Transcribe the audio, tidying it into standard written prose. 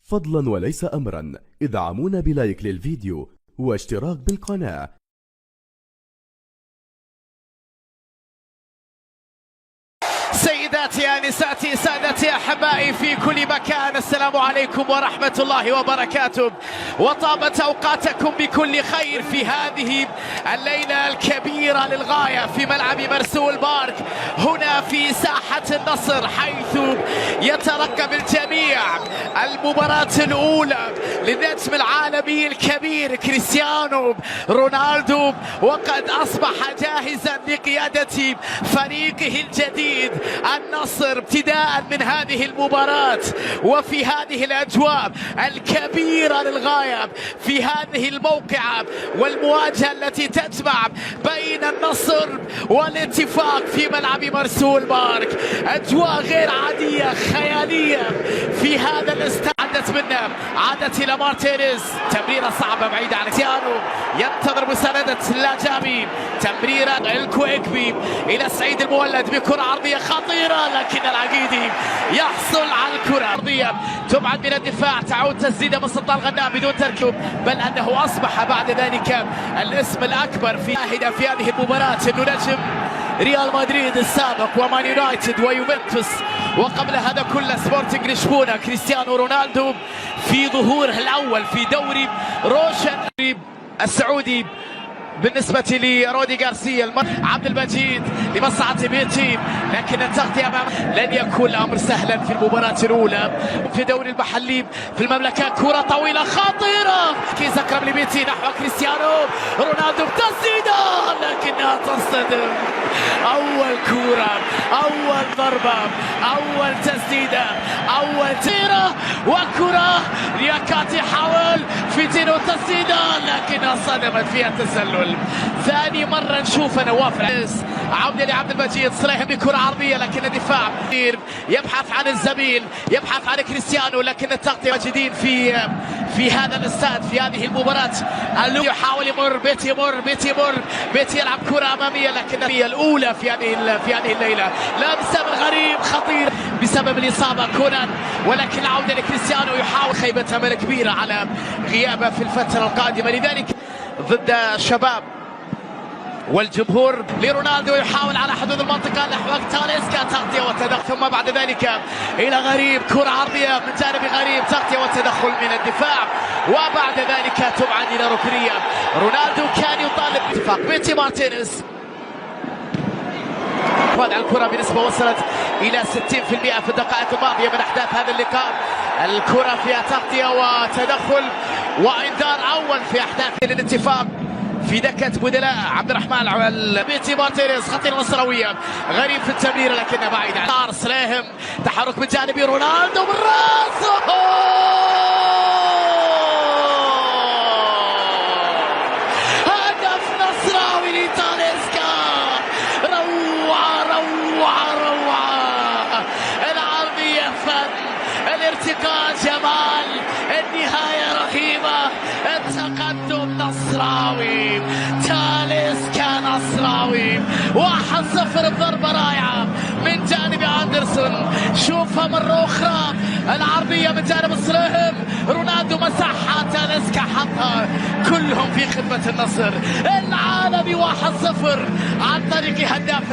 فضلا وليس أمرا ادعمونا بلايك للفيديو واشتراك بالقناة. سيداتي انساتي سادتي احبائي في كل مكان، السلام عليكم ورحمه الله وبركاته، وطابت اوقاتكم بكل خير في هذه الليله الكبيره للغايه في ملعب مرسول بارك هنا في ساحه النصر، حيث يترقب الجميع المباراه الاولى للنجم العالمي الكبير كريستيانو رونالدو، وقد اصبح جاهزا لقياده فريقه الجديد النصر ابتداء من هذه المباراة وفي هذه الأجواء الكبيرة للغاية، في هذه الموقعة والمواجهة التي تجمع بين النصر والاتفاق في ملعب مرسول بارك. أجواء غير عادية خيالية في هذا الاستاد. عادت إلى مارتينيز، تمريرة صعبة بعيدة عن كريستيانو، ينتظر مساندة اللاجامي، تمريرة الكويكبي إلى سعيد المولد بكرة عرضية خطيرة، لكن العقيدي يحصل على الكرة العرضية، تبعد من الدفاع، تعود تسديدة من سلطان غنام بدون تركيب، بل أنه أصبح بعد ذلك الاسم الأكبر في هذه المباراة، إنه نجم ريال مدريد السابق ومان يونايتد ويوفنتوس وقبل هذا كله سبورتنج لشبونة، كريستيانو رونالدو في ظهوره الأول في دوري روشن السعودي بالنسبة لرودي غارسيا. عبد المجيد لمصلحة بيتي، لكن التغطية لن يكون الأمر سهلا في المباراة الأولى في الدوري المحلي في المملكة. كرة طويلة خطيرة، كيس أكرم لبيتي نحو كريستيانو رونالدو بتسديدة، لكنها تصطدم. أول كرة، أول ضربة، أول تسديدة، أول تيرة، وكرة رياكات يحاول في تيرو تسديدة، لكنها صدمت فيها تسلل. ثاني مرة نشوف نواف عودة لعبد المجيد، صليح بكرة عرضية، لكن الدفاع يبحث عن الزميل، يبحث عن كريستيانو، لكن التغطية مجدين في هذا الاستاد في هذه المباراة. يحاول يمر بيتي يلعب كرة أمامية، لكن هي الأولى في هذه الليلة. لمسة من غريب خطير بسبب الإصابة كونان، ولكن العودة لكريستيانو يحاول خيبة أمل كبيرة على غيابه في الفترة القادمة، لذلك ضد الشباب والجمهور لرونالدو يحاول على حدود المنطقة نحو تاليسكا، تغطية وتدخل، ثم بعد ذلك إلى غريب، كرة عرضية من جانب غريب، تغطية وتدخل من الدفاع، وبعد ذلك تبعد إلى ركنية. رونالدو كان يطالب باتفاق بيتي مارتينيز، وضع الكرة بنسبة وصلت إلى 60% في الدقائق الماضية من أحداث هذا اللقاء. الكرة فيها تغطية وتدخل وإنذار أول في أحداث الاتفاق في دكة بدلاء عبد الرحمن بيتي مارتينيز، خطيرة نصراوية، غريب في التمرير لكنه بعيد عن سليهم، تحرك من جانبي رونالدو بالراس، هدف نصراوي لتاليسكا، روعة روعة روعة، العرضية فن، الارتقاء جمال، النهاية رهيبة، التقدم نصراوي، تاليسكا نصراوي، 1-0 بضربة رائعة من جانب أندرسون. شوفها مرة أخرى، العرضية من جانب السليهم، رونالدو مسحها، تاليسكا حطها، كلهم في خدمة النصر العالمي. 1-0 عن طريق هداف